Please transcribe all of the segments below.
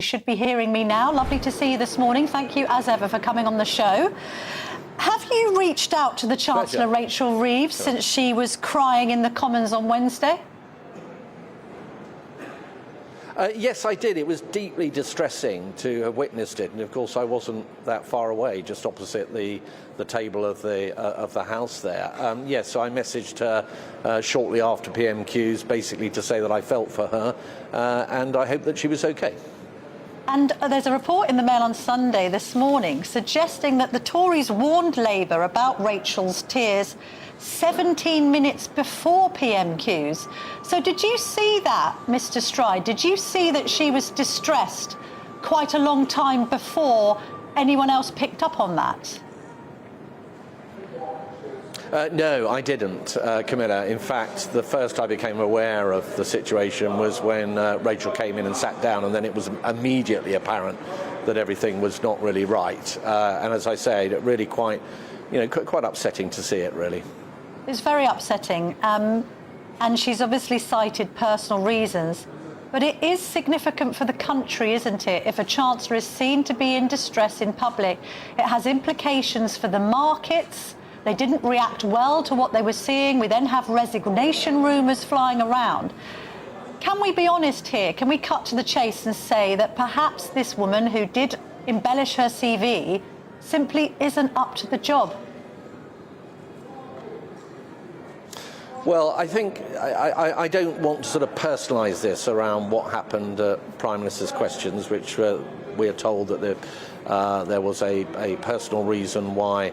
Should be hearing me now. Lovely to see you this morning. Thank you, as ever, for coming on the show. Have you reached out to the Chancellor, Rachel Reeves, since she was crying in the Commons on Wednesday? Yes, I did. It was deeply distressing to have witnessed it, and of course I wasn't that far away, just opposite the table of the House there. Yes, so I messaged her shortly after PMQs, basically to say that I felt for her, and I hope that she was okay. And there's a report in the Mail on Sunday this morning suggesting that the Tories warned Labour about Rachel's tears 17 minutes before PMQs. So did you see that, Mr. Stride? Did you see that she was distressed quite a long time before anyone else picked up on that? No, I didn't, Camilla. In fact, the first I became aware of the situation was when Rachel came in and sat down, and then it was immediately apparent that everything was not really right. And as I say, really quite upsetting to see it, really. It's very upsetting. And she's obviously cited personal reasons. But it is significant for the country, isn't it? If a Chancellor is seen to be in distress in public, it has implications for the markets. They didn't react well to what they were seeing. We then have resignation rumours flying around. Can we be honest here? Can we cut to the chase and say that perhaps this woman who did embellish her CV simply isn't up to the job? Well, I think I don't want to sort of personalise this around what happened at Prime Minister's questions, which we are told that there was a personal reason why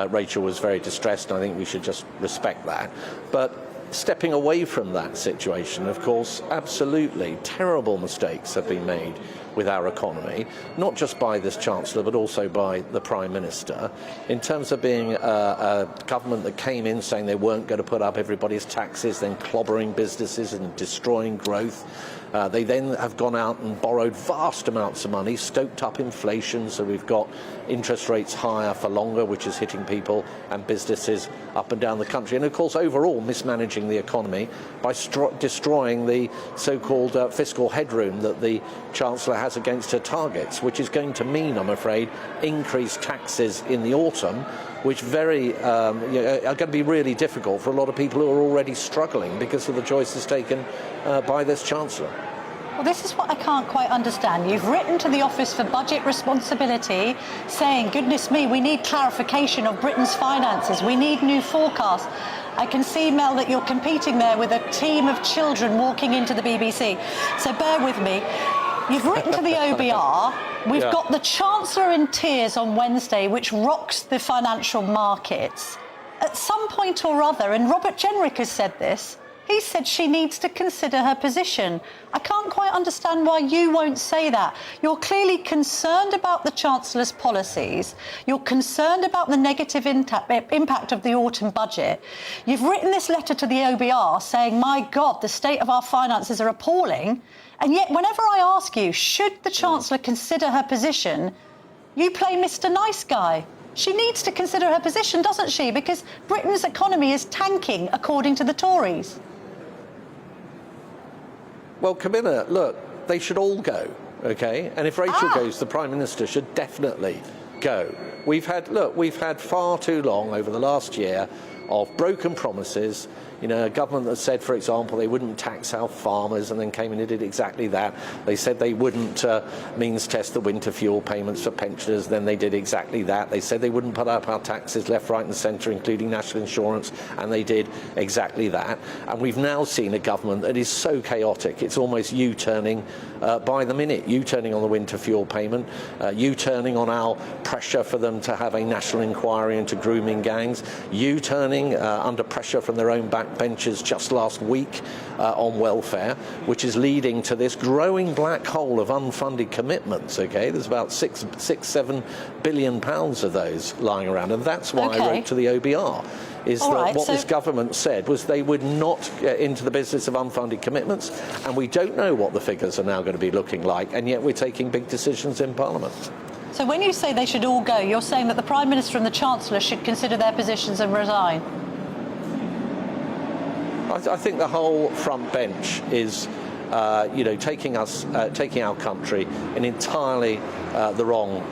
Rachel was very distressed, and I think we should just respect that. But stepping away from that situation, of course, absolutely terrible mistakes have been made with our economy, not just by this Chancellor, but also by the Prime Minister, in terms of being a government that came in saying they weren't going to put up everybody's taxes, then clobbering businesses and destroying growth. They then have gone out and borrowed vast amounts of money, stoked up inflation, so we've got interest rates higher for longer, which is hitting people and businesses up and down the country. And of course, overall, mismanaging the economy by destroying the so-called fiscal headroom that the Chancellor has against her targets, which is going to mean, I'm afraid, increased taxes in the autumn, which are going to be really difficult for a lot of people who are already struggling because of the choices taken by this Chancellor. Well, this is what I can't quite understand. You've written to the Office for Budget Responsibility saying, goodness me, we need clarification of Britain's finances. We need new forecasts. I can see, Mel, that you're competing there with a team of children walking into the BBC. So bear with me. You've written to the OBR. We've got the Chancellor in tears on Wednesday, which rocks the financial markets. At some point or other, and Robert Jenrick has said this, he said she needs to consider her position. I can't quite understand why you won't say that. You're clearly concerned about the Chancellor's policies. You're concerned about the negative impact of the autumn budget. You've written this letter to the OBR saying, my God, the state of our finances are appalling. And yet, whenever I ask you, should the Chancellor consider her position, you play Mr. Nice Guy. She needs to consider her position, doesn't she? Because Britain's economy is tanking, according to the Tories. Well, Camilla, look, they should all go, OK? And if Rachel goes, the Prime Minister should definitely go. We've had far too long over the last year of broken promises. You know, a government that said, for example, they wouldn't tax our farmers and then came in and did exactly that. They said they wouldn't means test the winter fuel payments for pensioners, then they did exactly that. They said they wouldn't put up our taxes left, right and centre, including national insurance, and they did exactly that. And we've now seen a government that is so chaotic, it's almost U-turning by the minute. U-turning on the winter fuel payment, U-turning on our pressure for them to have a national inquiry into grooming gangs, U-turning under pressure from their own backbenchers just last week on welfare, which is leading to this growing black hole of unfunded commitments. Okay, there's about £7 billion of those lying around, and that's why I wrote to the OBR. This government said was they would not get into the business of unfunded commitments, and we don't know what the figures are now going to be looking like, and yet we're taking big decisions in Parliament. So when you say they should all go, you're saying that the Prime Minister and the Chancellor should consider their positions and resign? I think the whole front bench is taking our country in entirely the wrong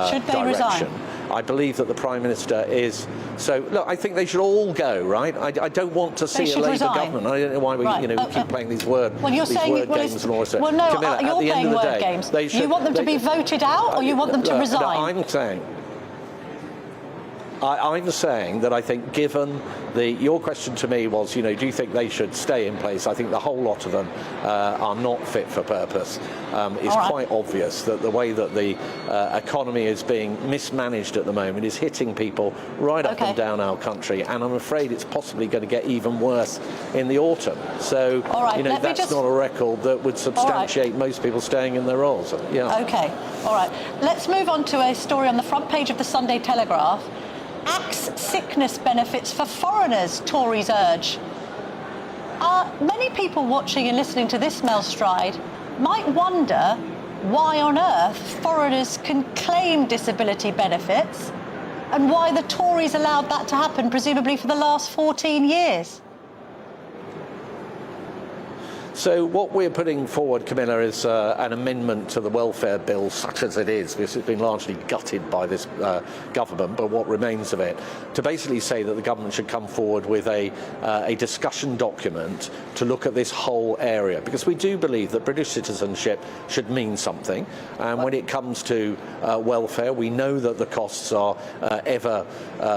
Should they direction. resign? I believe that the Prime Minister is. So, look, I think they should all go, right? I don't want to see a Labour government. I don't know why we keep playing these word games and all this. Well, no, Camilla, you're playing word games. You want them to be voted out, or you want them to resign? No, I'm saying that I think, given your question to me was, do you think they should stay in place? I think the whole lot of them are not fit for purpose. It's quite obvious that the way that the economy is being mismanaged at the moment is hitting people right up and down our country, and I'm afraid it's possibly going to get even worse in the autumn. So, that's not a record that would substantiate most people staying in their roles. Yeah. Okay. All right. Let's move on to a story on the front page of the Sunday Telegraph. Axe sickness benefits for foreigners, Tories urge. Many people watching and listening to this, Mel Stride, might wonder why on earth foreigners can claim disability benefits and why the Tories allowed that to happen, presumably for the last 14 years. So what we're putting forward, Camilla, is an amendment to the welfare bill, such as it is, because it's been largely gutted by this government, but what remains of it, to basically say that the government should come forward with a discussion document to look at this whole area, because we do believe that British citizenship should mean something, and when it comes to welfare, we know that the costs are ever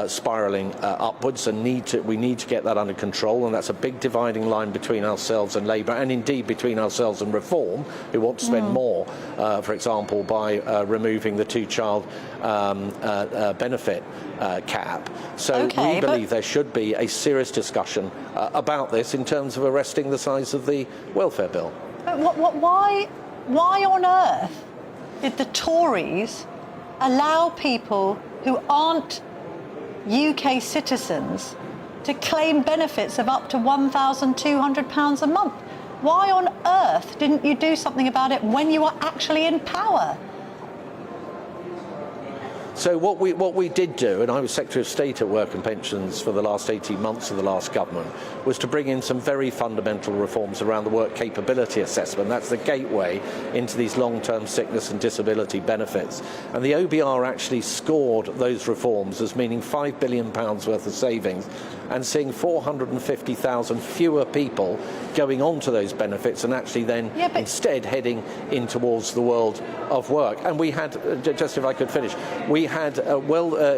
spiralling upwards, and we need to get that under control, and that's a big dividing line between ourselves and Labour, and indeed between ourselves and Reform, who want to spend more, for example, by removing the two-child benefit cap. So we believe there should be a serious discussion about this in terms of arresting the size of the welfare bill. But why on earth did the Tories allow people who aren't UK citizens to claim benefits of up to £1,200 a month? Why on earth didn't you do something about it when you were actually in power? So what we did do, and I was Secretary of State at Work and Pensions for the last 18 months of the last government, was to bring in some very fundamental reforms around the work capability assessment. That's the gateway into these long-term sickness and disability benefits. And the OBR actually scored those reforms as meaning £5 billion worth of savings and seeing 450,000 fewer people going on to those benefits and actually then instead heading in towards the world of work. And we had, just if I could finish, we had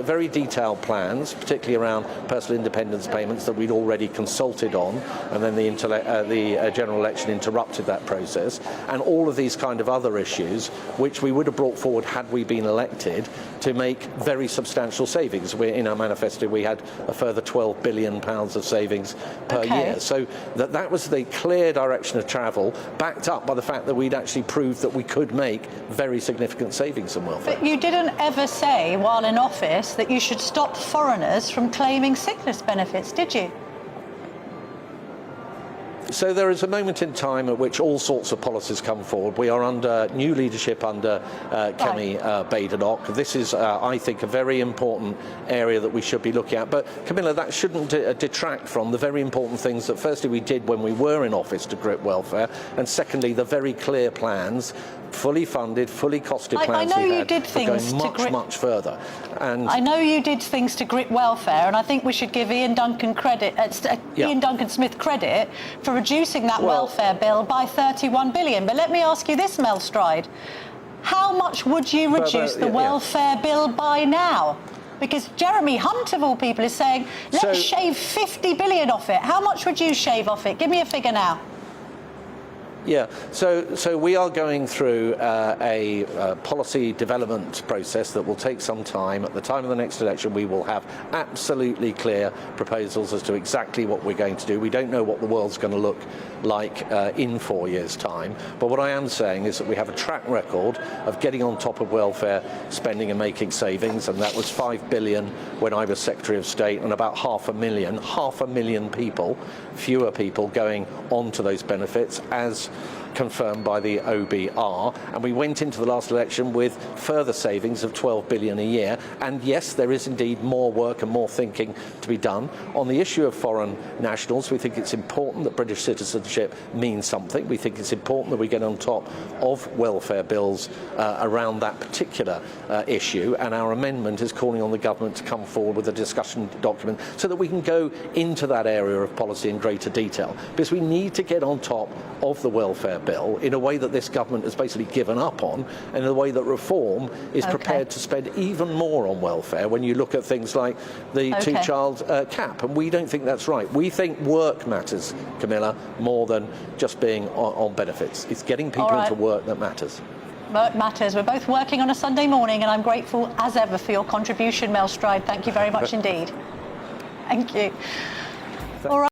very detailed plans, particularly around personal independence payments that we'd already consulted on, and then the general election interrupted that process, and all of these kind of other issues which we would have brought forward had we been elected to make very substantial savings. In our manifesto we had a further £12 billion of savings per year. So that was the clear direction of travel, backed up by the fact that we'd actually proved that we could make very significant savings in welfare. But you didn't ever say while in office that you should stop foreigners from claiming sickness benefits, did you? So there is a moment in time at which all sorts of policies come forward. We are under new leadership under Camilla Badenoch. This is, I think, a very important area that we should be looking at. But, Camilla, that shouldn't detract from the very important things that, firstly, we did when we were in office to grip welfare, and secondly, the very clear plans, fully funded, fully costed plans I know we you had, did things going much further. And I know you did things to grip welfare, and I think we should give Ian Duncan Smith credit for reducing that welfare bill by 31 billion. But let me ask you this, Mel Stride. How much would you reduce the welfare bill by now? Because Jeremy Hunt, of all people, is saying, let's shave 50 billion off it. How much would you shave off it? Give me a figure now. Yeah, so we are going through a policy development process that will take some time. At the time of the next election, we will have absolutely clear proposals as to exactly what we're going to do. We don't know what the world's going to look like in 4 years' time. But what I am saying is that we have a track record of getting on top of welfare spending and making savings, and that was 5 billion when I was Secretary of State, and about 500,000 people, fewer people going on to those benefits as confirmed by the OBR, and we went into the last election with further savings of 12 billion a year. And yes, there is indeed more work and more thinking to be done. On the issue of foreign nationals, we think it's important that British citizenship means something. We think it's important that we get on top of welfare bills around that particular issue, and our amendment is calling on the government to come forward with a discussion document so that we can go into that area of policy in greater detail, because we need to get on top of the welfare bill in a way that this government has basically given up on, and in a way that Reform is prepared to spend even more on welfare when you look at things like the two-child cap, and we don't think that's right. We think work matters, Camilla, more than just being on benefits. It's getting people into work that matters. Work matters. We're both working on a Sunday morning, and I'm grateful as ever for your contribution, Mel Stride. Thank you very much indeed. Thank you. All right.